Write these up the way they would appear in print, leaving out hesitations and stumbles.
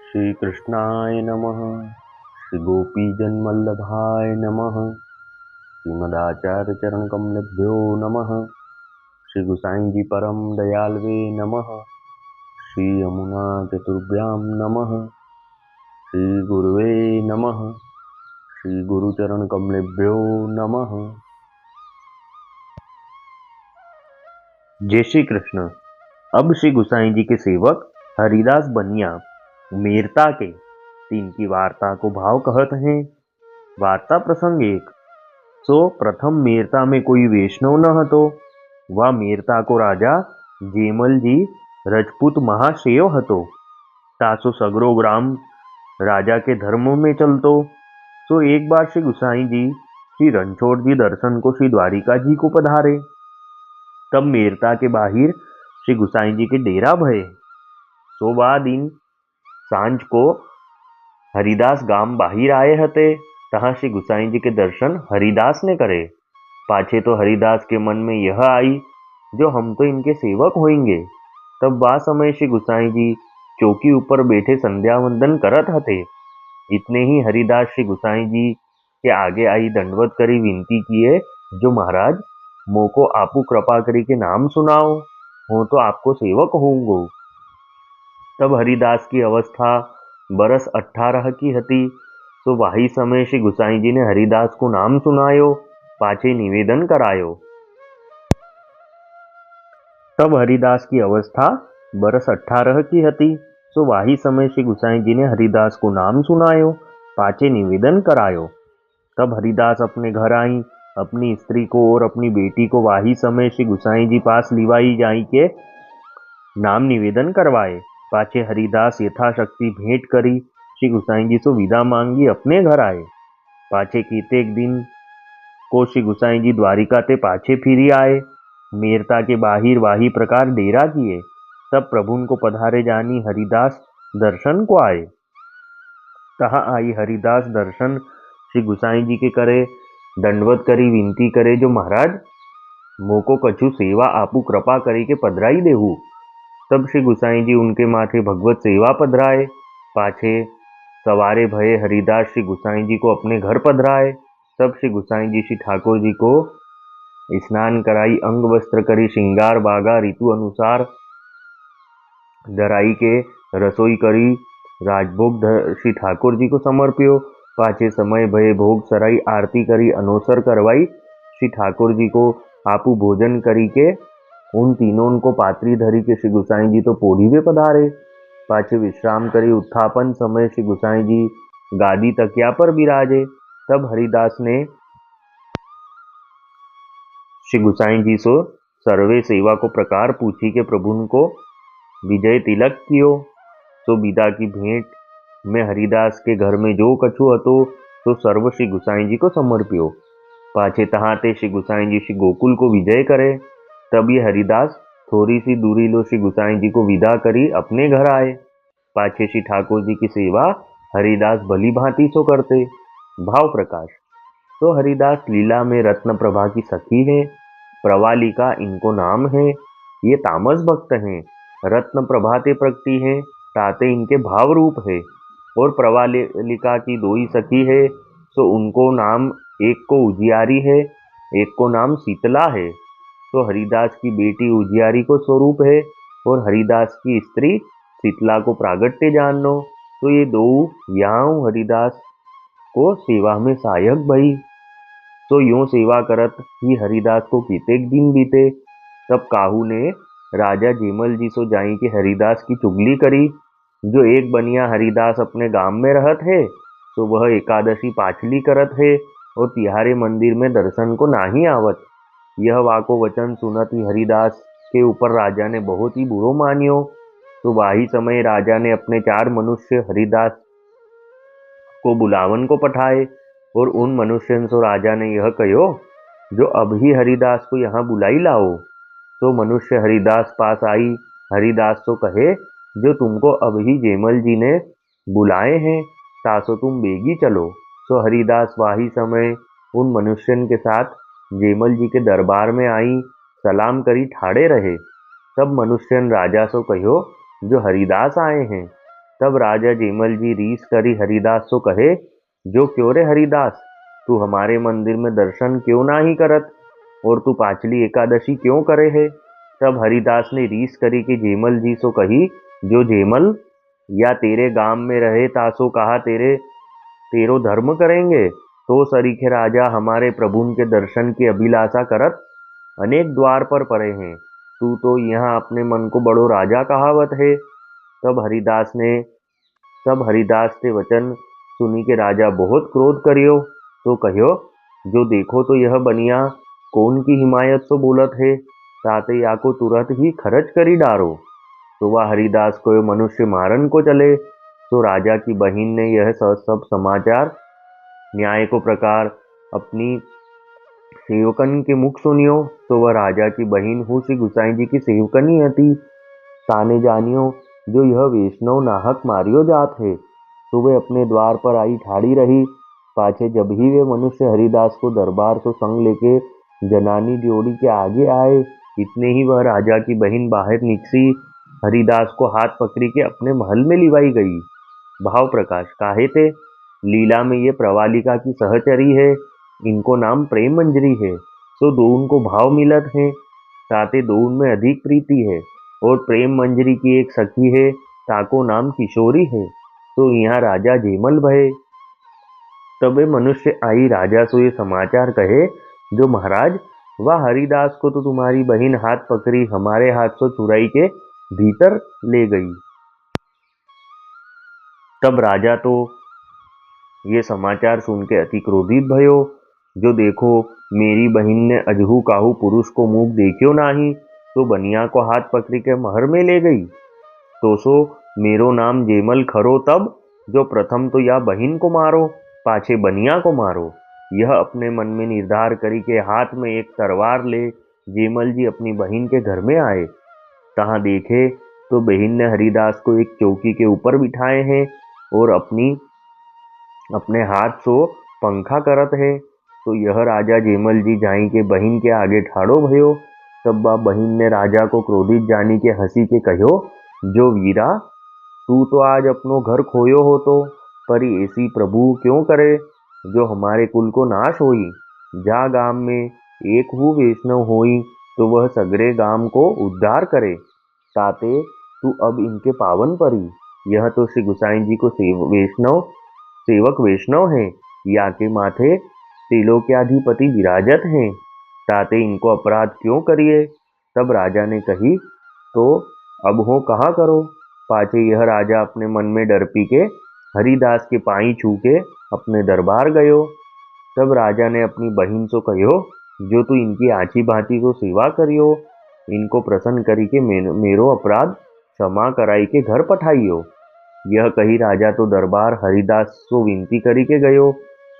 श्री कृष्णाय नमः। श्री गोपीजनवल्लभाय नमः। श्रीमदाचार्य चरण कमलेभ्यो नमः। श्री गुसाई जी परम दयालवे नमः। श्री यमुना चतुर्भ्यां नमः। श्री गुरुवे नमः। श्री गुरुचरण कमलेभ्यो नमः। जय श्री कृष्ण। अब श्री गुसाई जी के सेवक हरिदास बनिया मेरता के तीन की वार्ता को भाव कहत हैं। वार्ता प्रसंग एक। सो प्रथम मेरता में कोई वैष्णव न हतो। वह मेरता को राजा जेमल जी रजपूत महाशेव हतो। तासो सगरो ग्राम राजा के धर्म में चलतो। सो एक बार श्री गुसाई जी श्री रणछोड़ जी दर्शन को श्री द्वारिका जी को पधारे। तब मेरता के बाहिर श्री गुसाई जी के डेरा भये। सो बा दिन सांझ को हरिदास गाम बाहिर आए हते। तहाँ श्री गुसाई जी के दर्शन हरिदास ने करे। पाछे तो हरिदास के मन में यह आई, जो हम तो इनके सेवक होंगे। तब बा समय श्री गुसाई जी चौकी ऊपर बैठे संध्या वंदन करत हते। इतने ही हरिदास श्री गुसाई जी के आगे आई दंडवत करी विनती किए, जो महाराज मोको आपू कृपा करी के नाम सुनाओ, हो तो आपको सेवक होऊंगो। तब हरिदास की अवस्था बरस 18 की हती। तो वही समय श्री गुसाई जी ने हरिदास को नाम सुनायो, पाछे निवेदन करायो। तब हरिदास की अवस्था बरस 18 की हती। सो वही समय श्री गुसाई जी ने हरिदास को नाम सुनायो, पाछे निवेदन करायो। तब हरिदास अपने घर आई, अपनी स्त्री को और अपनी बेटी को वही समय श्री गुसाई जी पास लिवाई जाई के नाम निवेदन करवाए। पाछे हरिदास यथाशक्ति भेंट करी श्री गुसाई जी से विदा मांगी अपने घर आए। पाछे केतेक दिन को श्री गुसाई जी द्वारिका ते पाछे फिरी आए। मेरता के बाहिर वाही प्रकार डेरा किए। तब प्रभुन को पधारे जानी हरिदास दर्शन को आए। तहाँ आई हरिदास दर्शन श्री गुसाई जी के करे, दंडवत करी विनती करे, जो महाराज मोको कछु सेवा आपू कृपा करी के पधराई देहू। तब श्री गुसाई जी उनके माथे भगवत सेवा पधराए। पाछे सवारे भये हरिदास श्री गुसाई जी को अपने घर पधराए। तब श्री गुसाई जी श्री ठाकुर जी को स्नान कराई, अंग वस्त्र करी, श्रृंगार बागा ऋतु अनुसार धराई के रसोई करी, राजभोग श्री ठाकुर जी को समर्प्यो। पाछे समय भये भोग सराई, आरती करी, अनोसर करवाई। श्री ठाकुर जी को आपू भोजन करी के उन तीनों को पात्री धरी के श्री गुसाई जी तो पोढ़ी में पधारे। पाछे विश्राम करी उत्थापन समय श्री गुसाई जी गादी तकिया पर बिराजे। तब हरिदास ने श्री गुसाई जी से सर्वे सेवा को प्रकार पूछी के प्रभुन को विजय तिलक कियो। तो विदा की भेंट में हरिदास के घर में जो कछु हतो तो सर्व श्री गुसाई जी को समर्प्यो। पाछे तहाँ ते श्री गुसाई जी श्री गोकुल को विजय करे। तब ये हरिदास थोड़ी सी दूरी लो श्री गुसाई जी को विदा करी अपने घर आए। पाछे श्री ठाकुर जी की सेवा हरिदास भली भांति सो करते। भाव प्रकाश। तो हरिदास लीला में रत्न प्रभा की सखी है, प्रवालिका इनको नाम है। ये तामस भक्त हैं, रत्न प्रभा ते प्रगति है, ताते इनके भाव रूप है। और प्रवालिका की दो ही सखी है, तो उनको नाम एक को उजियारी है, एक को नाम शीतला है। तो हरिदास की बेटी उजियारी को स्वरूप है और हरिदास की स्त्री शीतला को प्रागट्य जानो। तो ये दो यहाँ हरिदास को सेवा में सहायक भई। तो यूं सेवा करत ही हरिदास को कितेक दिन बीते। तब काहू ने राजा जेमल जी सो जाई के हरिदास की चुगली करी, जो एक बनिया हरिदास अपने गांव में रहत है, तो वह एकादशी पाछली करत है और तिहारे मंदिर में दर्शन को नाही आवत। यह वाको वचन सुनत ही हरिदास के ऊपर राजा ने बहुत ही बुरो मानियो। तो वाही समय राजा ने अपने 4 मनुष्य हरिदास को बुलावन को पठाए और उन मनुष्यों से राजा ने यह कहो, जो अब ही हरिदास को यहाँ बुलाई लाओ। तो मनुष्य हरिदास पास आई, हरिदास तो कहे, जो तुमको अब ही जेमल जी ने बुलाए हैं, तासो तुम बेगी चलो। तो हरिदास वाही समय उन मनुष्यों के साथ जेमल जी के दरबार में आई, सलाम करी ठाड़े रहे। तब मनुष्यन राजा सो कहो, जो हरिदास आए हैं। तब राजा जेमल जी रीस करी हरिदास सो कहे, जो क्यों रे हरिदास, तू हमारे मंदिर में दर्शन क्यों ना ही करत, और तू पांचली एकादशी क्यों करे है। तब हरिदास ने रीस करी कि जेमल जी सो कही, जो जेमल, या तेरे गांव में रहे तासो कहा तेरो धर्म करेंगे, तो सरीखे राजा हमारे प्रभुन के दर्शन की अभिलाषा करत अनेक द्वार पर पड़े हैं, तू तो यहाँ अपने मन को बड़ो राजा कहावत है। तब हरिदास ने तब हरिदास ते वचन सुनी के राजा बहुत क्रोध करियो, तो कह्यो, जो देखो तो यह बनिया कौन की हिमायत सो बोलत है, ताते या को तुरंत ही खर्च करी डारो। तो वह हरिदास को मनुष्य मारन को चले। तो राजा की बहिन ने यह सब समाचार न्याय को प्रकार अपनी सेवकन के मुख सुनियो। तो वह राजा की बहिन हूँ श्री गुसाई जी की सेवकनी हती। ताने जानियो जो यह वैष्णव नाहक मारियो जात है। तो वे अपने द्वार पर आई ठाड़ी रही। पाछे जब ही वे मनुष्य हरिदास को दरबार से संग लेके जनानी ड्योढ़ी के आगे आए, इतने ही वह राजा की बहिन बाहर निकसी हरिदास को हाथ पकड़ी के अपने महल में लिवाई गई। भाव प्रकाश काहे थे, लीला में ये प्रवालिका की सहचरी है, इनको नाम प्रेम मंजरी है। तो दोनों को भाव मिलत है, साथे दोनों में अधिक प्रीति है। और प्रेम मंजरी की एक सखी है, ताको नाम किशोरी है। तो यहाँ राजा जेमल भये। तबे मनुष्य आई राजा सो ये समाचार कहे, जो महाराज, वह हरिदास को तो तुम्हारी बहिन हाथ पकड़ी हमारे हाथ से चुराई के भीतर ले गई। तब राजा तो ये समाचार सुन के अति क्रोधित भयो, जो देखो मेरी बहिन ने अजहू काहू पुरुष को मुख देखियो नाही, तो बनिया को हाथ पकड़ी के महर में ले गई। तो सो मेरो नाम जेमल खरो तब, जो प्रथम तो या बहिन को मारो, पाछे बनिया को मारो। यह अपने मन में निर्धार करी के हाथ में एक तलवार ले जेमल जी अपनी बहिन के घर में आए। तहाँ देखे तो बहिन ने हरिदास को एक चौकी के ऊपर बिठाए हैं और अपने हाथ सो पंखा करत है। तो यह राजा जेमल जी जाई के बहिन के आगे ठाड़ो भयो। तब बा बहिन ने राजा को क्रोधित जानी के हंसी के कहो, जो वीरा, तू तो आज अपनो घर खोयो हो, तो परी ऐसी प्रभु क्यों करे, जो हमारे कुल को नाश होई। जा गांव में एक हु वैष्णव होई, तो वह सगरे गांव को उद्धार करे। ताते तू अब इनके पावन परी। यह तो श्री गुसाई जी को सेवक वैष्णव है, या के माथे त्रिलोक्याधिपति विराजत हैं, ताते इनको अपराध क्यों करिए। तब राजा ने कही, तो अब हो कहा करो। पाछे यह राजा अपने मन में डर पी के हरिदास के पाई छू के अपने दरबार गयो। तब राजा ने अपनी बहिन से कहो, जो तू इनकी आची भांति को सेवा करियो, इनको प्रसन्न करी के मेरो अपराध क्षमा कराई के घर पठाइयो। यह कही राजा तो दरबार हरिदास सो विनती करी के गयो।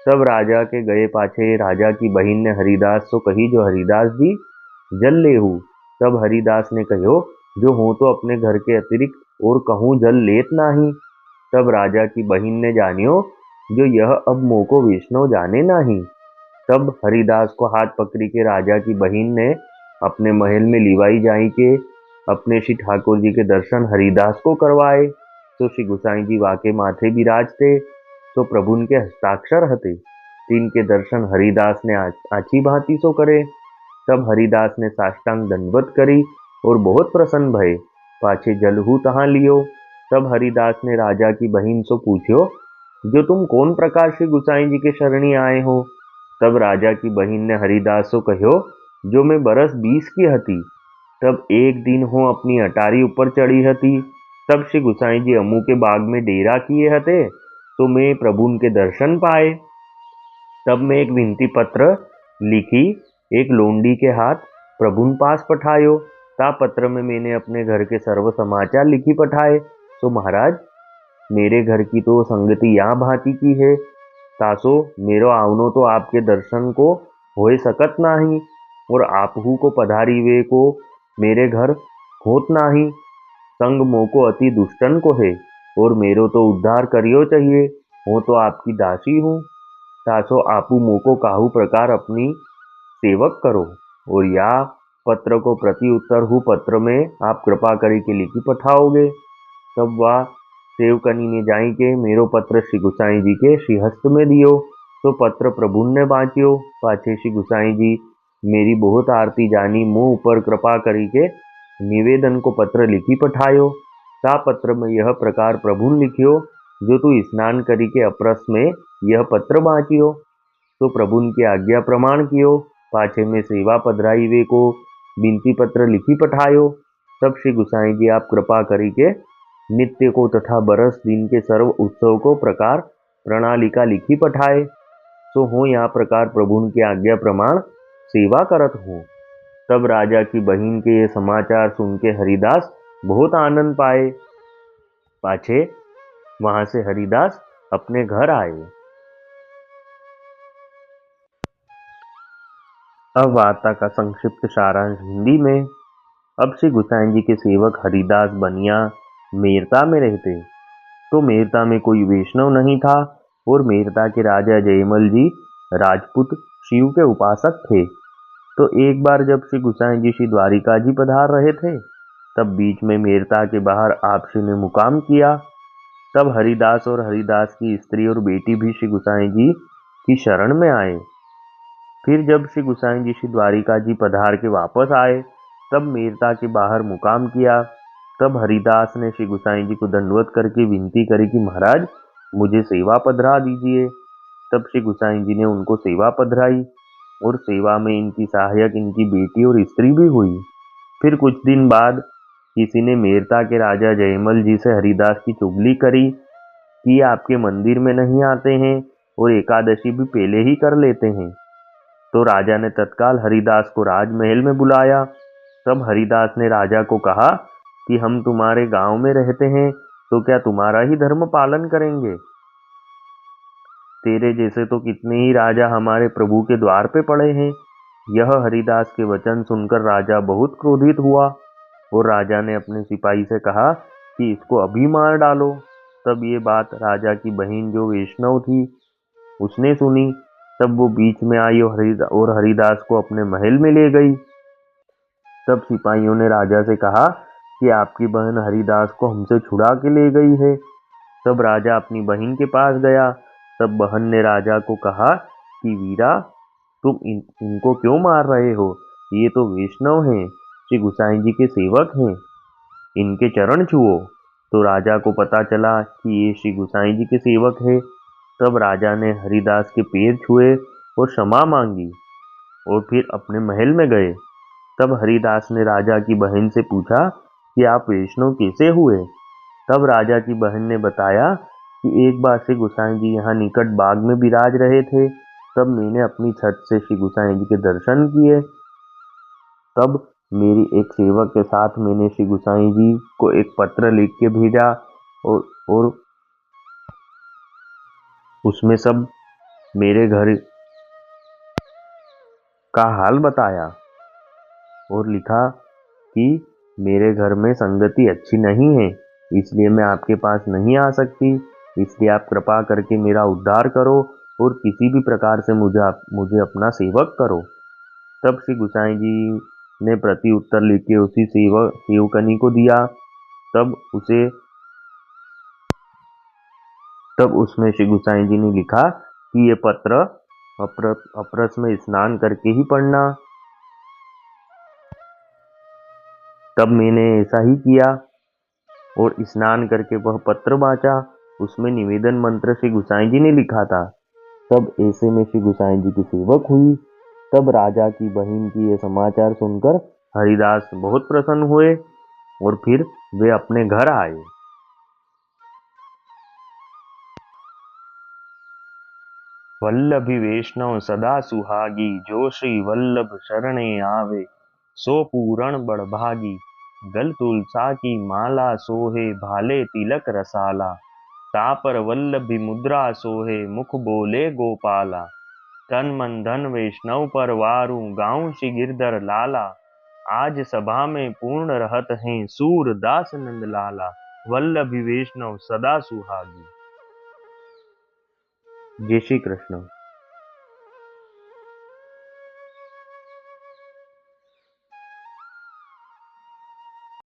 तब राजा के गए पाछे राजा की बहिन ने हरिदास सो कही, जो हरिदास जी जल लेहू। तब हरिदास ने कहो, जो हो तो अपने घर के अतिरिक्त और कहूँ जल लेत नाही। तब राजा की बहिन ने जानियो, जो यह अब मोको वैष्णव जाने नाही। तब हरिदास को हाथ पकड़ी के राजा की बहिन ने अपने महल में लिवाई जाई के अपने श्री ठाकुर जी के दर्शन हरिदास को करवाए। तो श्री गुसाई जी वाके माथे विराजते, तो प्रभुन के हस्ताक्षर हते, तीन के दर्शन हरिदास ने आची भांति सो करे। तब हरिदास ने साष्टांग दंडवत करी और बहुत प्रसन्न भये। पाछे जलहू तहाँ लियो। तब हरिदास ने राजा की बहिन से पूछ्यो, जो तुम कौन प्रकार श्री गुसाई जी के शरणी आए हो। तब राजा की बहिन ने हरिदास से कहो, जो मैं बरस 20 की हती, तब एक दिन हो अपनी अटारी ऊपर चढ़ी हती। तब श्री गुसाई जी अमू के बाग में डेरा किए हते, तो मैं प्रभुन के दर्शन पाए। तब मैं एक विनती पत्र लिखी एक लोंडी के हाथ प्रभुन पास पठायो। ता पत्र में मैंने अपने घर के सर्व समाचार लिखी पठाए। तो महाराज, मेरे घर की तो संगति यहाँ भांति की है, तासो मेरो आवनो तो आपके दर्शन को होए सकत नाही, और आपहू को पधारी वे को मेरे घर होत नाही। संग मोको अति दुष्टन को है, और मेरो तो उद्धार करियो चाहिए, हो तो आपकी दासी हूँ। तासो आपू मोको काहू प्रकार अपनी सेवक करो, और या पत्र को प्रति उत्तर हूँ पत्र में आप कृपा करी के लिखी पठाओगे। तब वह सेवकनी ने जाई के मेरो पत्र श्री गुसाई जी के श्रीहस्त में दियो। तो पत्र प्रभु ने बाँच्यो। पाछे श्री गुसाई जी मेरी बहुत आरती जानी, मुँह ऊपर कृपा करी के निवेदन को पत्र लिखी पठायो। ता पत्र में यह प्रकार प्रभु लिखियो, जो तू स्नान करी के अपरस में यह पत्र बाँचियो। तो प्रभु की आज्ञा प्रमाण कियो। पाछे में सेवा पधराई वे को बिनती पत्र लिखी पठायो। तब श्री गुसाई जी आप कृपा करी के नित्य को तथा बरस दिन के सर्व उत्सव को प्रकार प्रणालिका लिखी पठाए। सो हो यहाँ प्रकार प्रभु की आज्ञा प्रमाण सेवा करत हूँ। तब राजा की बहन के ये समाचार सुन के हरिदास बहुत आनंद पाए। पाछे वहां से हरिदास अपने घर आए। अब वार्ता का संक्षिप्त सारांश हिंदी में। अब श्री गुसाई जी के सेवक हरिदास बनिया मेरता में रहते। तो मेरता में कोई वैष्णव नहीं था और मेरता के राजा जयमल जी राजपूत शिव के उपासक थे। तो एक बार जब श्री गुसाई जी श्री द्वारिका जी पधार रहे थे, तब बीच में मेरता के बाहर आपसी ने मुकाम किया। तब हरिदास और हरिदास की स्त्री और बेटी भी श्री गुसाई जी की शरण में आए। फिर जब श्री गुसाई जी श्री द्वारिका जी पधार के वापस आए, तब मेरता के बाहर मुकाम किया। तब हरिदास ने श्री गुसाई जी को दंडवत करके विनती करी कि महाराज मुझे सेवा पधरा दीजिए। तब श्री गुसाई जी ने उनको सेवा पधराई और सेवा में इनकी सहायक इनकी बेटी और स्त्री भी हुई। फिर कुछ दिन बाद किसी ने मेरता के राजा जयमल जी से हरिदास की चुगली करी कि आपके मंदिर में नहीं आते हैं और एकादशी भी पहले ही कर लेते हैं। तो राजा ने तत्काल हरिदास को राजमहल में बुलाया। तब हरिदास ने राजा को कहा कि हम तुम्हारे गांव में रहते हैं, तो क्या तुम्हारा ही धर्म पालन करेंगे? तेरे जैसे तो कितने ही राजा हमारे प्रभु के द्वार पे पड़े हैं। यह हरिदास के वचन सुनकर राजा बहुत क्रोधित हुआ और राजा ने अपने सिपाही से कहा कि इसको अभी मार डालो। तब ये बात राजा की बहन जो वैष्णव थी उसने सुनी। तब वो बीच में आई और हरिदास को अपने महल में ले गई। तब सिपाहियों ने राजा से कहा कि आपकी बहन हरिदास को हमसे छुड़ा के ले गई है। तब राजा अपनी बहन के पास गया। तब बहन ने राजा को कहा कि वीरा तुम इनको क्यों मार रहे हो? ये तो वैष्णव हैं, श्री गुसाई जी के सेवक हैं, इनके चरण छुओ। तो राजा को पता चला कि ये श्री गुसाई जी के सेवक है। तब राजा ने हरिदास के पैर छुए और क्षमा मांगी और फिर अपने महल में गए। तब हरिदास ने राजा की बहन से पूछा कि आप वैष्णव कैसे हुए? तब राजा की बहन ने बताया कि एक बार श्री गुसाई जी यहाँ निकट बाग में विराज रहे थे। तब मैंने अपनी छत से श्री गुसाई जी के दर्शन किए। तब मेरी एक सेवक के साथ मैंने श्री गुसाई जी को एक पत्र लिख के भेजा और उसमें सब मेरे घर का हाल बताया और लिखा कि मेरे घर में संगति अच्छी नहीं है, इसलिए मैं आपके पास नहीं आ सकती। इसलिए आप कृपा करके मेरा उद्धार करो और किसी भी प्रकार से मुझे अपना सेवक करो। तब श्री गुसाई जी ने प्रति उत्तर लिख के उसी सेवकनी को दिया। तब उसमें श्री गुसाई जी ने लिखा कि ये पत्र अपरस में स्नान करके ही पढ़ना। तब मैंने ऐसा ही किया और स्नान करके वह पत्र बाँचा। उसमें निवेदन मंत्र श्री गुसाई जी ने लिखा था। तब ऐसे में श्री गुसाई जी की सेवक हुई। तब राजा की बहन की ये समाचार सुनकर हरिदास बहुत प्रसन्न हुए और फिर वे अपने घर आए। वल्लभी वैष्णव सदा सुहागी, जो श्री वल्लभ शरणे आवे, सो पूरण बड़भागी। गल तुलसा की माला सोहे, भाले तिलक रसाला। तापर वल्लभी मुद्रा सोहे, मुख बोले गोपाला। तन मन धन वैष्णव पर वारू, गाँव श्री गिरधर लाला। आज सभा में पूर्ण रहत हैं, सूर दास नंद लाला। वल्लभी वैष्णव सदा सुहागी। जय श्री कृष्ण।